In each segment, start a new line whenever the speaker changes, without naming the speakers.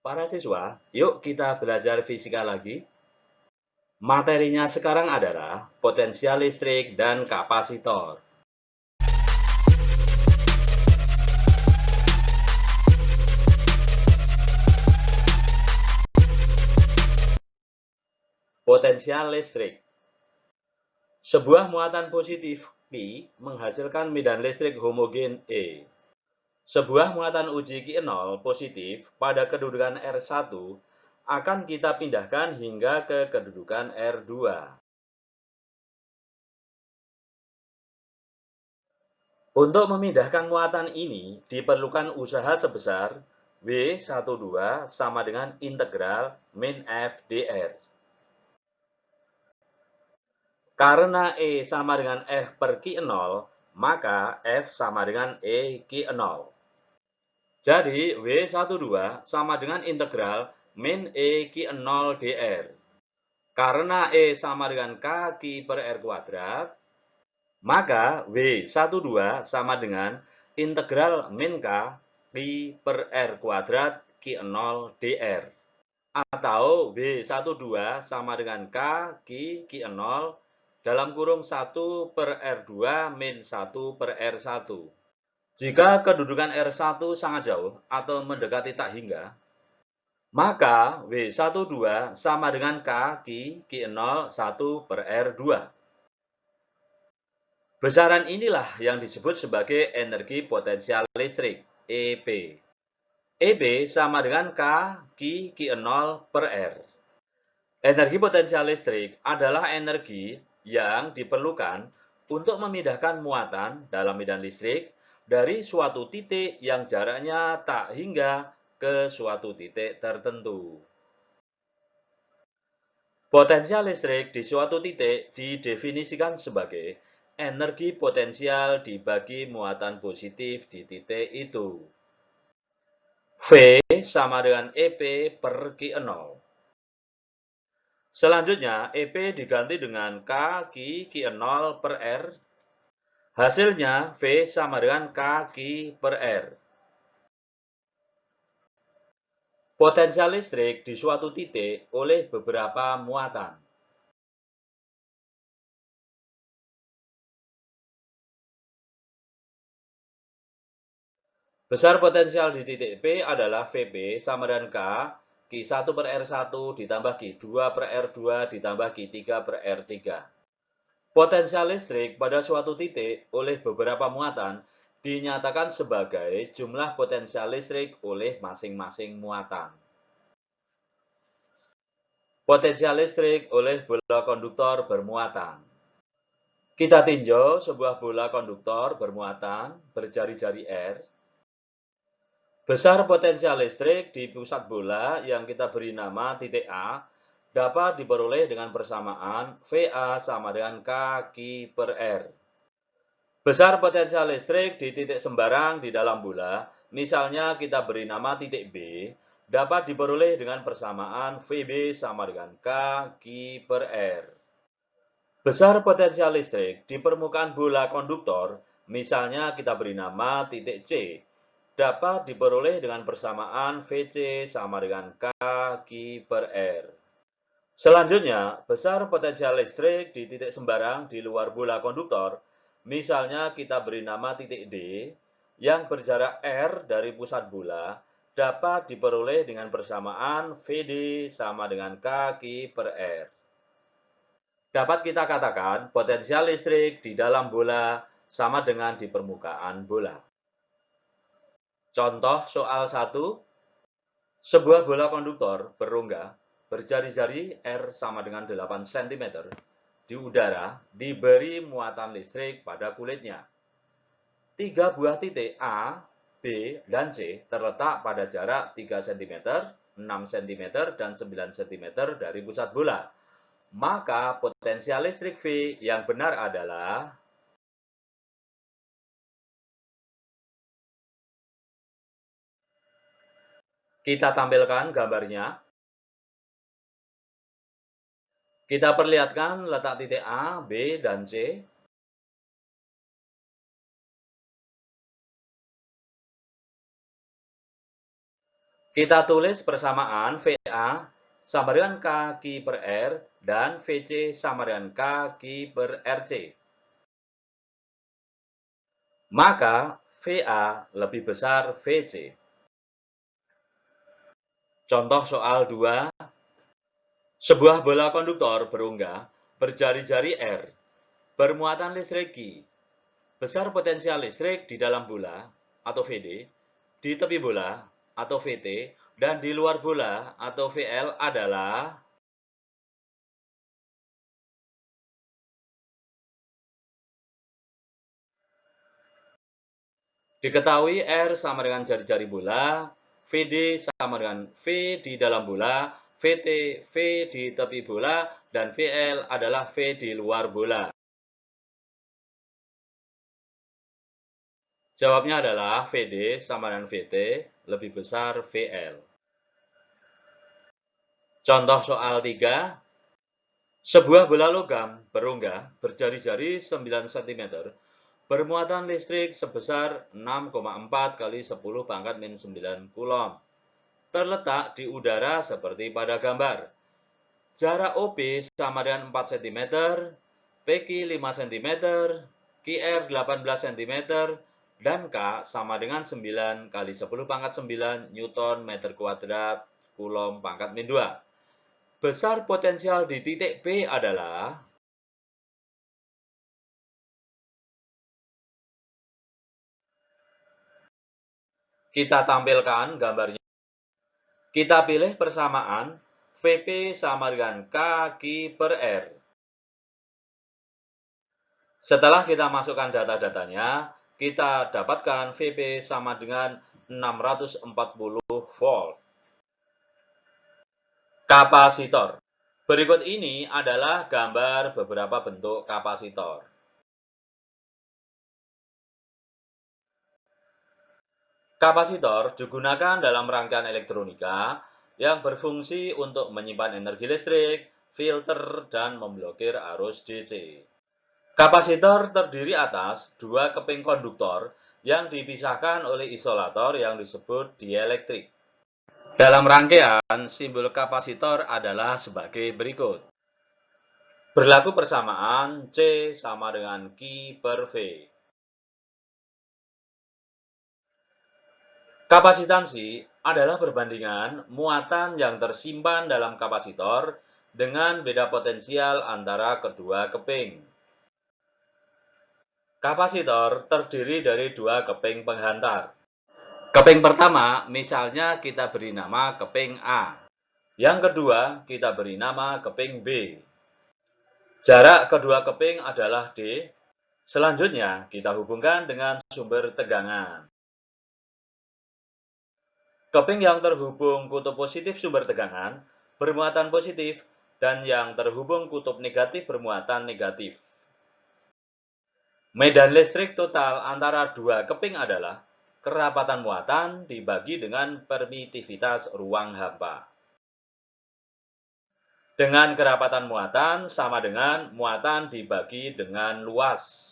Para siswa, yuk kita belajar fisika lagi. Materinya sekarang adalah potensial listrik dan kapasitor. Potensial listrik. Sebuah muatan positif Q menghasilkan medan listrik homogen E. Sebuah muatan uji Q0 positif pada kedudukan R1 akan kita pindahkan hingga ke kedudukan R2. Untuk memindahkan muatan ini diperlukan usaha sebesar W12 sama dengan integral min F dr. Karena E sama dengan F per Q0, maka F sama dengan E Q0. Jadi W12 sama dengan integral min E Q0 dr. Karena E sama dengan K Q per R kuadrat, maka W12 sama dengan integral min K Q per R kuadrat Q0 dr. Atau W12 sama dengan K Q Q0 dalam kurung 1 per R2 min 1 per R1. Jika kedudukan R1 sangat jauh atau mendekati tak hingga, maka W12 sama dengan K Q Q0 1 per R2. Besaran inilah yang disebut sebagai energi potensial listrik, EP. EP sama dengan K Q Q0 per R. Energi potensial listrik adalah energi yang diperlukan untuk memindahkan muatan dalam medan listrik dari suatu titik yang jaraknya tak hingga ke suatu titik tertentu. Potensial listrik di suatu titik didefinisikan sebagai energi potensial dibagi muatan positif di titik itu. V sama dengan EP per Q0. Selanjutnya, EP diganti dengan K Q Q0 per R. Hasilnya, V sama dengan K Q per R. Potensial listrik di suatu titik oleh beberapa muatan. Besar potensial di titik P adalah Vp sama dengan K Q1 per R1 ditambah Q2 per R2 ditambah Q3 per R3. Potensial listrik pada suatu titik oleh beberapa muatan dinyatakan sebagai jumlah potensial listrik oleh masing-masing muatan. Potensial listrik oleh bola konduktor bermuatan. Kita tinjau sebuah bola konduktor bermuatan berjari-jari R. Besar potensial listrik di pusat bola yang kita beri nama titik A dapat diperoleh dengan persamaan VA sama dengan K Q per R. Besar potensial listrik di titik sembarang di dalam bola, misalnya kita beri nama titik B, dapat diperoleh dengan persamaan VB sama dengan K Q per R. Besar potensial listrik di permukaan bola konduktor, misalnya kita beri nama titik C, dapat diperoleh dengan persamaan VC sama dengan K Q per R. Selanjutnya, besar potensial listrik di titik sembarang di luar bola konduktor, misalnya kita beri nama titik D, yang berjarak R dari pusat bola, dapat diperoleh dengan persamaan VD sama dengan K Q per R. Dapat kita katakan potensial listrik di dalam bola sama dengan di permukaan bola. Contoh soal 1, sebuah bola konduktor berrongga berjari-jari R sama dengan 8 cm di udara diberi muatan listrik pada kulitnya. 3 buah titik A, B, dan C terletak pada jarak 3 cm, 6 cm, dan 9 cm dari pusat bola. Maka potensial listrik V yang benar adalah kita tampilkan gambarnya. Kita perlihatkan letak titik A, B, dan C. Kita tulis persamaan VA sama dengan K per R dan VC sama dengan K per RC. Maka VA lebih besar VC. Contoh soal 2. Sebuah bola konduktor berunggah berjari-jari R, bermuatan listrik Q. Besar potensial listrik di dalam bola atau VD, di tepi bola atau VT, dan di luar bola atau VL adalah. Diketahui R sama dengan jari-jari bola, VD sama dengan V di dalam bola, VT V di tepi bola, dan VL adalah V di luar bola. Jawabnya adalah VD sama dengan VT lebih besar VL. Contoh soal 3. Sebuah bola logam berunggah berjari-jari 9 cm bermuatan listrik sebesar 6,4 kali 10 pangkat min 9 Coulomb. Terletak di udara seperti pada gambar. Jarak OP sama dengan 4 cm, PQ 5 cm, QR 18 cm, dan K sama dengan 9 kali 10 pangkat 9 Newton meter kuadrat Coulomb pangkat min 2. Besar potensial di titik P adalah. Kita tampilkan gambarnya. Kita pilih persamaan VP sama dengan K per R. Setelah kita masukkan data-datanya, kita dapatkan VP sama dengan 640 volt. Kapasitor. Berikut ini adalah gambar beberapa bentuk kapasitor. Kapasitor digunakan dalam rangkaian elektronika yang berfungsi untuk menyimpan energi listrik, filter, dan memblokir arus DC. Kapasitor terdiri atas dua keping konduktor yang dipisahkan oleh isolator yang disebut dielektrik. Dalam rangkaian, simbol kapasitor adalah sebagai berikut. Berlaku persamaan C sama dengan Q per V. Kapasitansi adalah perbandingan muatan yang tersimpan dalam kapasitor dengan beda potensial antara kedua keping. Kapasitor terdiri dari dua keping penghantar. Keping pertama, misalnya kita beri nama keping A. Yang kedua, kita beri nama keping B. Jarak kedua keping adalah D. Selanjutnya, kita hubungkan dengan sumber tegangan. Keping yang terhubung kutub positif sumber tegangan bermuatan positif dan yang terhubung kutub negatif bermuatan negatif. Medan listrik total antara dua keping adalah kerapatan muatan dibagi dengan permitivitas ruang hampa. Dengan kerapatan muatan sama dengan muatan dibagi dengan luas.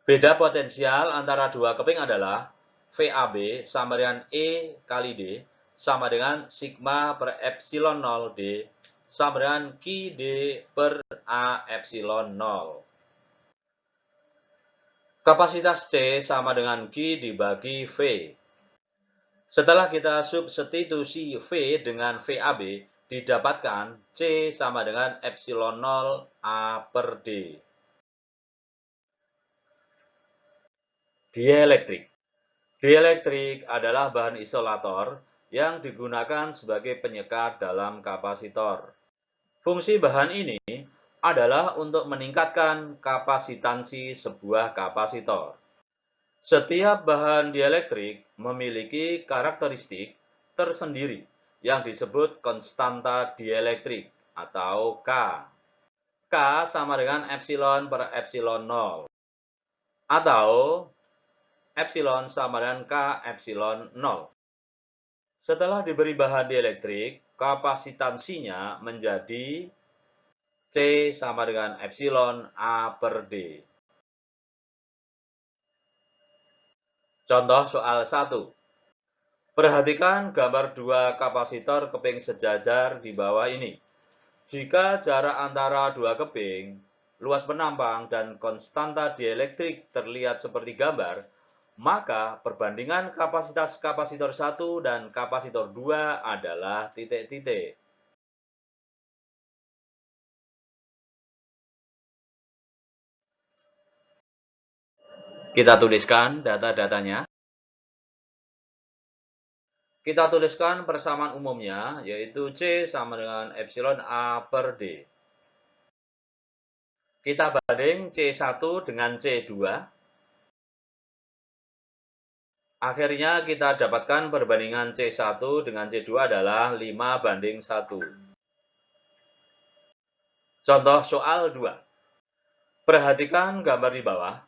Beda potensial antara dua keping adalah VAB sama dengan E kali D sama dengan sigma per epsilon 0 D sama dengan Q D per A epsilon 0. Kapasitas C sama dengan Q dibagi V. Setelah kita substitusi V dengan VAB, didapatkan C sama dengan epsilon 0 A per D. Dielektrik. Dielektrik adalah bahan isolator yang digunakan sebagai penyekat dalam kapasitor. Fungsi bahan ini adalah untuk meningkatkan kapasitansi sebuah kapasitor. Setiap bahan dielektrik memiliki karakteristik tersendiri yang disebut konstanta dielektrik atau K. K sama dengan epsilon per epsilon 0 atau epsilon sama dengan K epsilon 0. Setelah diberi bahan dielektrik, kapasitansinya menjadi C sama dengan epsilon A per D. Contoh soal 1. Perhatikan gambar dua kapasitor keping sejajar di bawah ini. Jika jarak antara dua keping, luas penampang, dan konstanta dielektrik terlihat seperti gambar, maka perbandingan kapasitas kapasitor 1 dan kapasitor 2 adalah titik-titik. Kita tuliskan data-datanya. Kita tuliskan persamaan umumnya, yaitu C sama dengan epsilon A per D. Kita banding C1 dengan C2. Akhirnya kita dapatkan perbandingan C1 dengan C2 adalah 5:1. Contoh soal 2. Perhatikan gambar di bawah.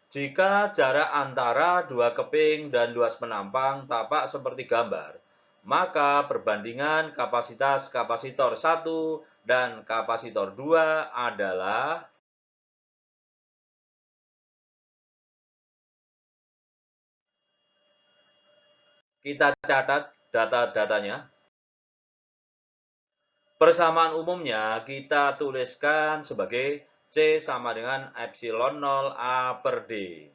Jika jarak antara dua keping dan luas penampang tampak seperti gambar, maka perbandingan kapasitas kapasitor 1 dan kapasitor 2 adalah. Kita catat data-datanya. Persamaan umumnya kita tuliskan sebagai C sama dengan epsilon 0 A per D.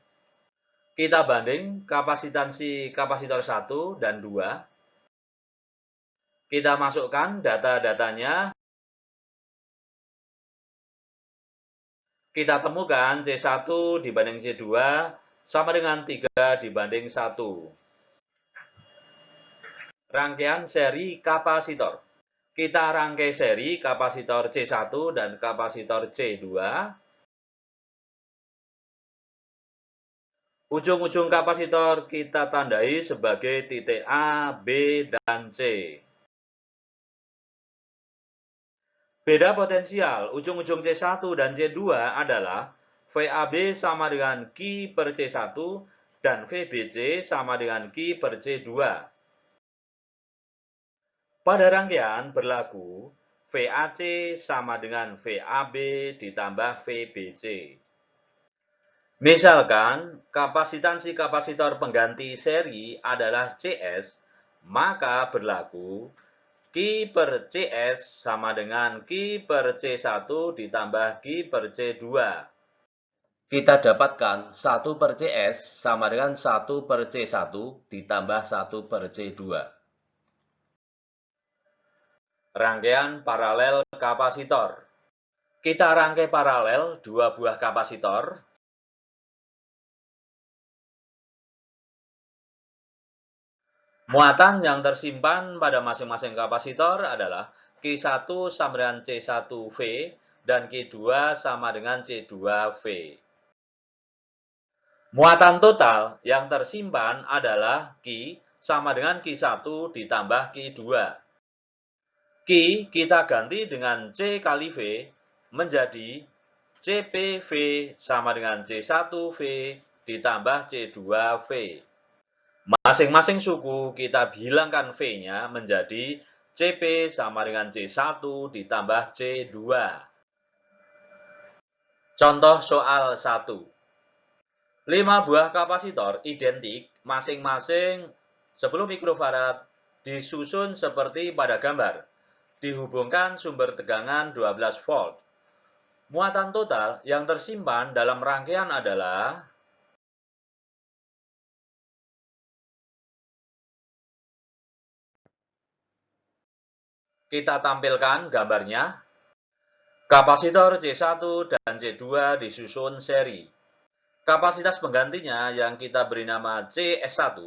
Kita banding kapasitansi kapasitor 1 dan 2. Kita masukkan data-datanya. Kita temukan C1 dibanding C2 sama dengan 3 dibanding 1. Rangkaian seri kapasitor. Kita rangkai seri kapasitor C1 dan kapasitor C2. Ujung-ujung kapasitor kita tandai sebagai titik A, B, dan C. Beda potensial ujung-ujung C1 dan C2 adalah VAB sama dengan Q per C1 dan VBC sama dengan Q per C2. Pada rangkaian berlaku VAC sama dengan VAB ditambah VBC. Misalkan kapasitansi kapasitor pengganti seri adalah CS, maka berlaku Q per CS sama dengan Q per C1 ditambah Q per C2. Kita dapatkan 1 per CS sama dengan 1 per C1 ditambah 1 per C2. Rangkaian paralel kapasitor. Kita rangkai paralel dua buah kapasitor. Muatan yang tersimpan pada masing-masing kapasitor adalah Q1 sama dengan C1V dan Q2 sama dengan C2V. Muatan total yang tersimpan adalah Q sama dengan Q1 ditambah Q2. Q kita ganti dengan C kali V menjadi CPV sama dengan C1V ditambah C2V. Masing-masing suku kita bilangkan V-nya menjadi CP sama dengan C1 ditambah C2. Contoh soal 1. 5 buah kapasitor identik masing-masing 10 mikrofarad disusun seperti pada gambar. Dihubungkan sumber tegangan 12 volt. Muatan total yang tersimpan dalam rangkaian adalah. Kita tampilkan gambarnya. Kapasitor C1 dan C2 disusun seri. Kapasitas penggantinya yang kita beri nama CS1,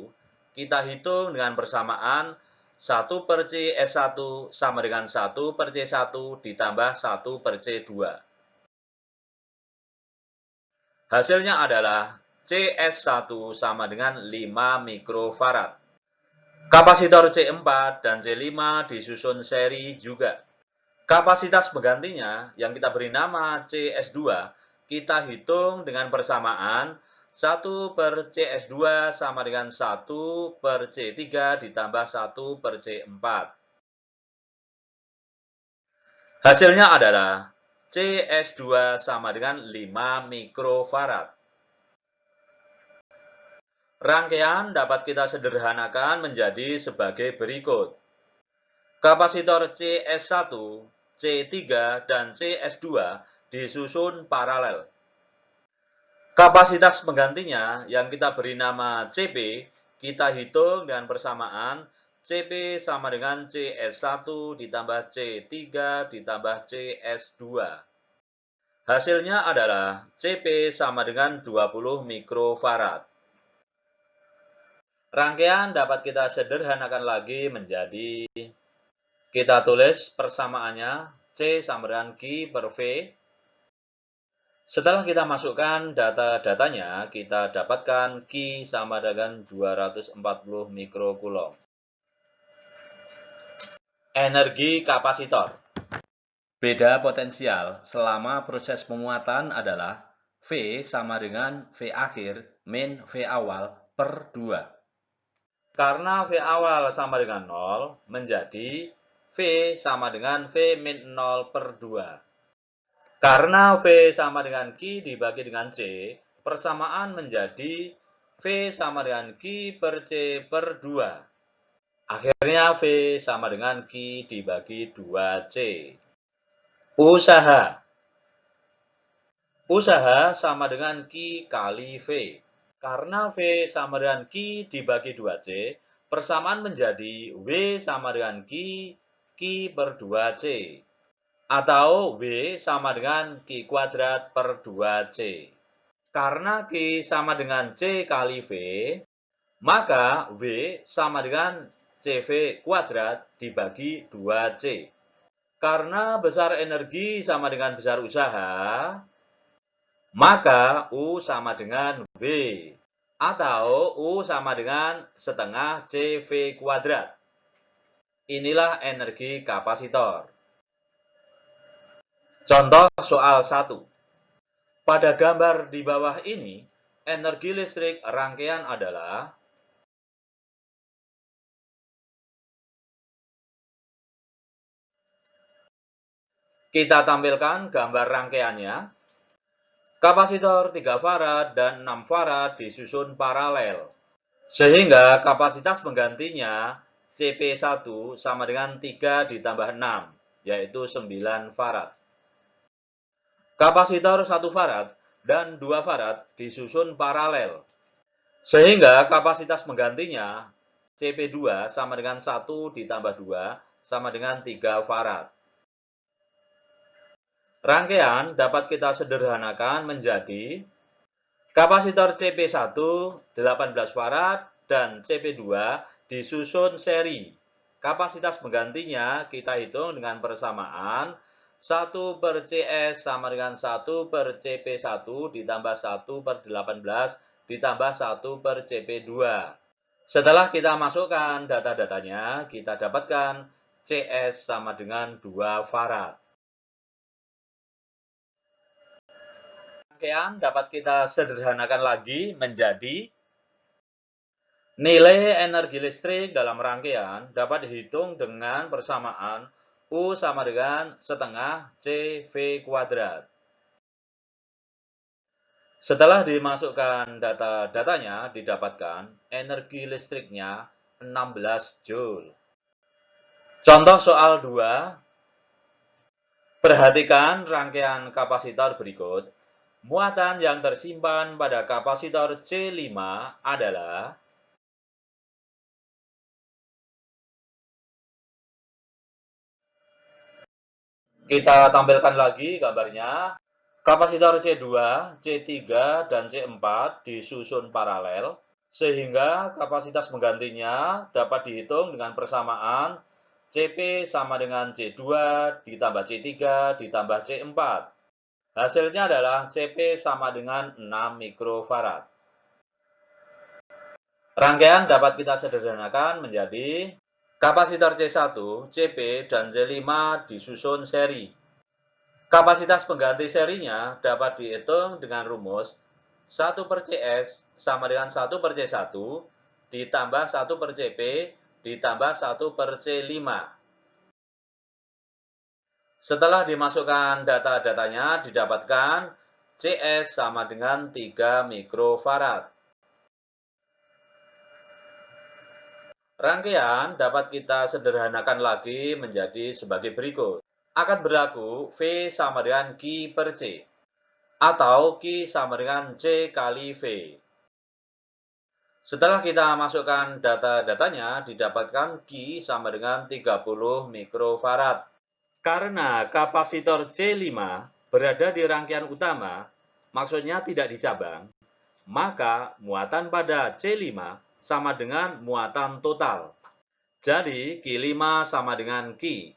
kita hitung dengan persamaan 1 per CS1 sama dengan 1 per C1 ditambah 1 per C2. Hasilnya adalah CS1 sama dengan 5 mikrofarad. Kapasitor C4 dan C5 disusun seri juga. Kapasitas penggantinya yang kita beri nama CS2, kita hitung dengan persamaan 1 per CS2 sama dengan 1 per C3 ditambah 1 per C4. Hasilnya adalah CS2 sama dengan 5 mikrofarad. Rangkaian dapat kita sederhanakan menjadi sebagai berikut. Kapasitor CS1, C3, dan CS2 disusun paralel. Kapasitas penggantinya yang kita beri nama CP, kita hitung dengan persamaan CP sama dengan CS1 ditambah C3 ditambah CS2. Hasilnya adalah CP sama dengan 20 mikrofarad. Rangkaian dapat kita sederhanakan lagi menjadi, kita tulis persamaannya C sama dengan Q per V. Setelah kita masukkan data-datanya, kita dapatkan Q sama dengan 240 mikrocoulomb. Energi kapasitor. Beda potensial selama proses pemuatan adalah V sama dengan V akhir min V awal per 2. Karena V awal sama dengan 0, menjadi V sama dengan V min 0 per 2. Karena V sama dengan Q dibagi dengan C, persamaan menjadi V sama dengan Q per C per 2. Akhirnya V sama dengan Q dibagi 2C. Usaha. Usaha sama dengan Q kali V. Karena V sama dengan Q dibagi 2C, persamaan menjadi W sama dengan Q per 2C. Atau W sama dengan Q kuadrat per 2C. Karena Q sama dengan C kali V, maka W sama dengan CV kuadrat dibagi 2C. Karena besar energi sama dengan besar usaha, maka U sama dengan V, atau U sama dengan setengah CV kuadrat. Inilah energi kapasitor. Contoh soal 1. Pada gambar di bawah ini, energi listrik rangkaian adalah, kita tampilkan gambar rangkaiannya. Kapasitor 3 farad dan 6 farad disusun paralel, sehingga kapasitas penggantinya CP1 sama dengan 3 ditambah 6, yaitu 9 farad. Kapasitor 1 farad dan 2 farad disusun paralel, sehingga kapasitas penggantinya CP2 sama dengan 1 ditambah 2 sama dengan 3 farad. Rangkaian dapat kita sederhanakan menjadi kapasitor CP1 18 farad dan CP2 disusun seri. Kapasitas penggantinya kita hitung dengan persamaan 1 per CS sama dengan 1 per CP1 ditambah 1 per 18 ditambah 1 per CP2. Setelah kita masukkan data-datanya, kita dapatkan CS sama dengan 2 farad. Rangkaian dapat kita sederhanakan lagi menjadi, nilai energi listrik dalam rangkaian dapat dihitung dengan persamaan U sama dengan setengah CV kuadrat. Setelah dimasukkan data-datanya, didapatkan energi listriknya 16 Joule. Contoh soal 2. Perhatikan rangkaian kapasitor berikut. Muatan yang tersimpan pada kapasitor C5 adalah, kita tampilkan lagi gambarnya. Kapasitor C2, C3, dan C4 disusun paralel, sehingga kapasitas penggantinya dapat dihitung dengan persamaan CP sama dengan C2 ditambah C3 ditambah C4. Hasilnya adalah CP sama dengan 6 mikrofarad. Rangkaian dapat kita sederhanakan menjadi kapasitor C1, CP, dan C5 disusun seri. Kapasitas pengganti serinya dapat dihitung dengan rumus 1 per CS sama dengan 1 per C1 ditambah 1 per CP ditambah 1 per C5. Setelah dimasukkan data-datanya, didapatkan CS sama dengan 3 mikrofarad. Rangkaian dapat kita sederhanakan lagi menjadi sebagai berikut. Akan berlaku V sama dengan Q per C, atau Q sama dengan C kali V. Setelah kita masukkan data-datanya, didapatkan Q sama dengan 30 mikrofarad. Karena kapasitor C5 berada di rangkaian utama, maksudnya tidak di cabang, maka muatan pada C5 sama dengan muatan total. Jadi Q5 sama dengan Q,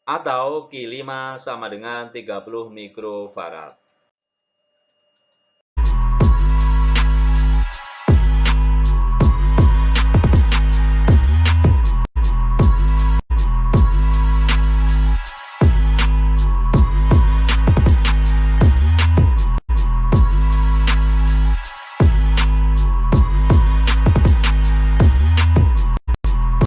atau Q5 sama dengan 30 mikrofarad.